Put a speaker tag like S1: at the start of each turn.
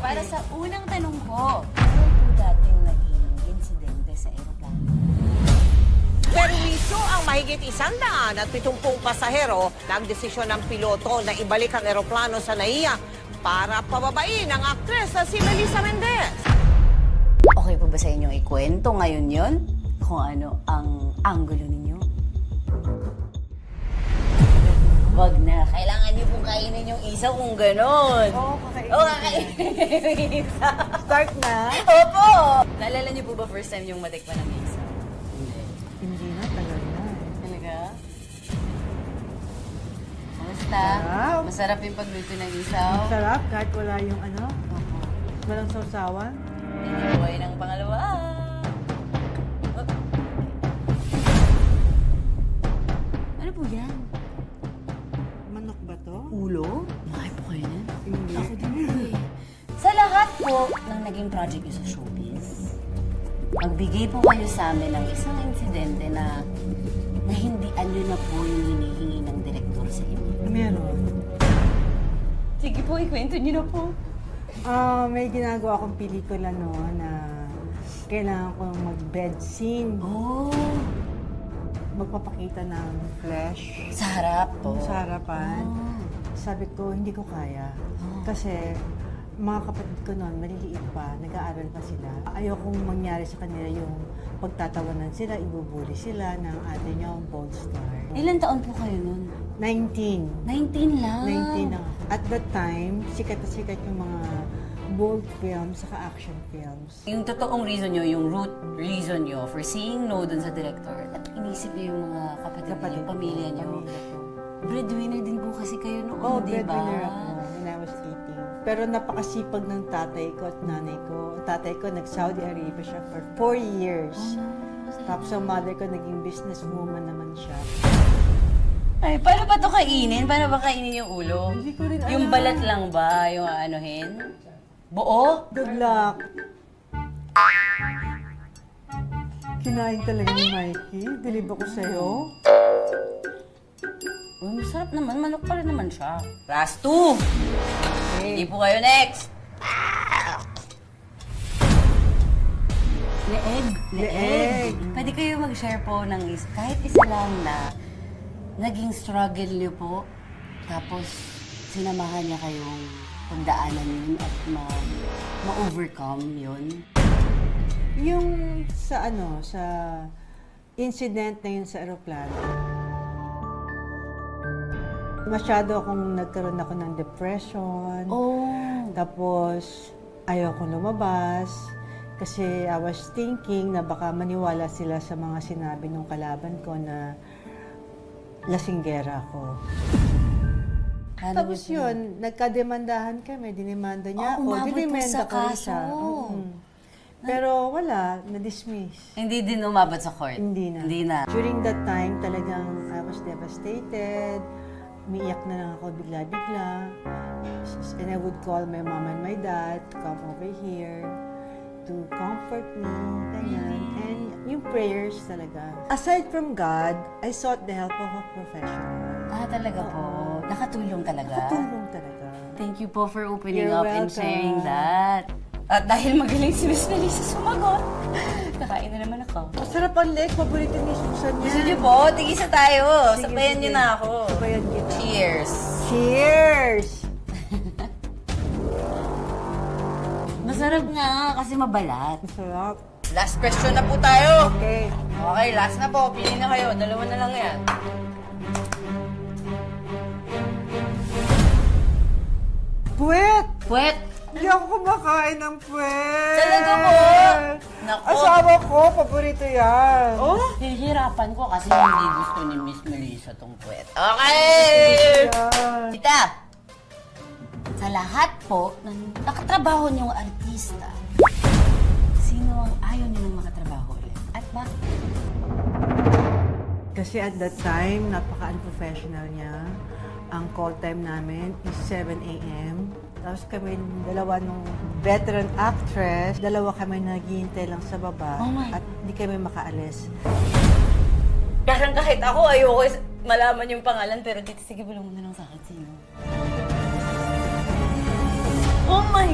S1: Para sa unang tanong ko, ano po dating naging insidente sa aeroplano?
S2: Perwisyo ang mahigit 170 pasahero nagdesisyon ng piloto na ibalik ang eroplano sa NAIA para pababain ang aktres na si Melissa Mendez.
S1: Okay po ba sa inyong ikwento ngayon yon kung ano ang anggulo ninyo? Wag na. Kailangan niyo pong kainin yung isa kung gano'n.
S3: Oo, kakainin.
S1: Oo, kakainin yung isa.
S3: Start na?
S1: Opo! Naalala niyo po ba first time yung matikman ng isa?
S3: Hindi na, tagal na.
S1: Talaga? Kamusta?
S3: Sarap.
S1: Masarap yung pagluto ng isaw?
S3: Sarap kahit wala yung ano, walang sausawan.
S1: Hindi buhay ng pangalawa. Oh. Ano po yan?
S3: Manok ba to?
S1: Ulo? Mahal po kayo na?
S3: Hindi.
S1: Ako din eh. Sa lahat po ng naging project niyo sa showbiz, magbigay po kayo sa amin ng isang insidente na nahindian niyo na po yung hinihingi ng direktor sa inyo.
S3: Meron.
S1: Sige po, ikwento niyo na po.
S3: May ginagawa akong pelikula no na kailangan kong mag-bed scene.
S1: Oh,
S3: Magpapakita ng flesh
S1: sa harap po.
S3: sa harapan.
S1: Oh.
S3: Sabi ko, hindi ko kaya. Kasi mga kapatid ko noon, maliliit pa, nag-aaral pa sila. Ayokong mangyari sa kanila yung pagtatawanan sila, ibubuli sila ng ate niya, bold star.
S1: Ilan taon po kayo nun?
S3: 19.
S1: 19 lang.
S3: 19 lang. At that time, sikat na sikat yung mga bold films saka action films.
S1: Yung totoong reason nyo, yung root reason nyo for saying no dun sa director at inisip nyo yung mga kapatid nyo, pamilya nyo. Breadwinner din po kasi kayo noon,
S3: Oh,
S1: di ba?
S3: breadwinner ako when I was 18. Pero napakasipag ng tatay ko at nanay ko. Ang tatay ko nag-Saudi Arabia siya for 4 years. Tapos ang mother ko naging businesswoman naman siya.
S1: Ay, paano ba ito kainin? Paano ba kainin yung ulo?
S3: Hindi ko rin alam.
S1: Yung balat lang ba? Yung aanohin? Buo?
S3: Good luck! Kinain talaga ni Mikey. Bilib ako sa'yo.
S1: Uy, masarap naman. Manok pa rin naman siya. Last 2! Hindi po kayo next! Leeg.
S3: Leeg.
S1: Pwede kayo mag-share po ng kahit isa lang na naging struggle niyo po. Tapos, sinamahan niya kayong pagdaanan yun at ma-overcome yun.
S3: Yung sa sa incident na yun sa aeroplano, masyado akong nagkaroon ako ng depression.
S1: Oh.
S3: Tapos, ayaw akong lumabas. Kasi I was thinking na baka maniwala sila sa mga sinabi ng kalaban ko na lasinggera ako. Tapos yun, nagkademandahan kami, dinimanda niya ako.
S1: umabot po
S3: Dinimanda
S1: sa
S3: ko rin
S1: kaso.
S3: siya. Pero wala, na-dismiss.
S1: Hindi din umabot sa court?
S3: Hindi na.
S1: Hindi na.
S3: During that time, talagang I was devastated. Umiiyak na lang ako bigla-bigla. And I would call my mom and my dad to come over here to comfort me, ganyan. And yung prayers talaga. Aside from God, I sought the help of a professional.
S1: Ah, talaga po. Nakatulong talaga.
S3: Nakatulong talaga.
S1: Thank you po for opening
S3: You're
S1: up and
S3: welcome.
S1: sharing that. At dahil magaling si Miss Melissa sumagot, kakain na naman ako.
S3: Masarap ang leg, paborito ni Susan niya.
S1: Gusto niyo po? Tigisa tayo.
S3: Sige,
S1: Sabayan
S3: sige.
S1: niyo na ako.
S3: Sabayan kita.
S1: Cheers!
S3: Cheers!
S1: Masarap nga kasi mabalat.
S3: Masarap.
S2: Last question na po tayo.
S3: Okay.
S2: Okay, last na po. Pili na kayo. Dalawa na lang yan.
S3: Puwet!
S1: Puwet!
S3: Hindi ako kumakain ng puwet.
S1: Talaga po? Naku.
S3: Asawa ko, paborito yan.
S1: Oh? Hihirapan ko kasi hindi gusto ni Miss Melissa tong puwet. Okay!
S3: Yan.
S1: Tita, sa lahat po ng nakatrabaho niyong artista, sino ang ayaw niyo ng makatrabaho ulit? At bakit?
S3: Kasi at that time, napaka-unprofessional niya. Ang call time namin is 7 a.m. Tapos kami dalawa nung veteran actress, dalawa kami naghihintay lang sa baba
S1: Oh my.
S3: at hindi kami makaalis.
S1: Parang kahit ako, ayoko malaman yung pangalan, pero dito, sige, bulong mo na lang sa akin sino. Oh my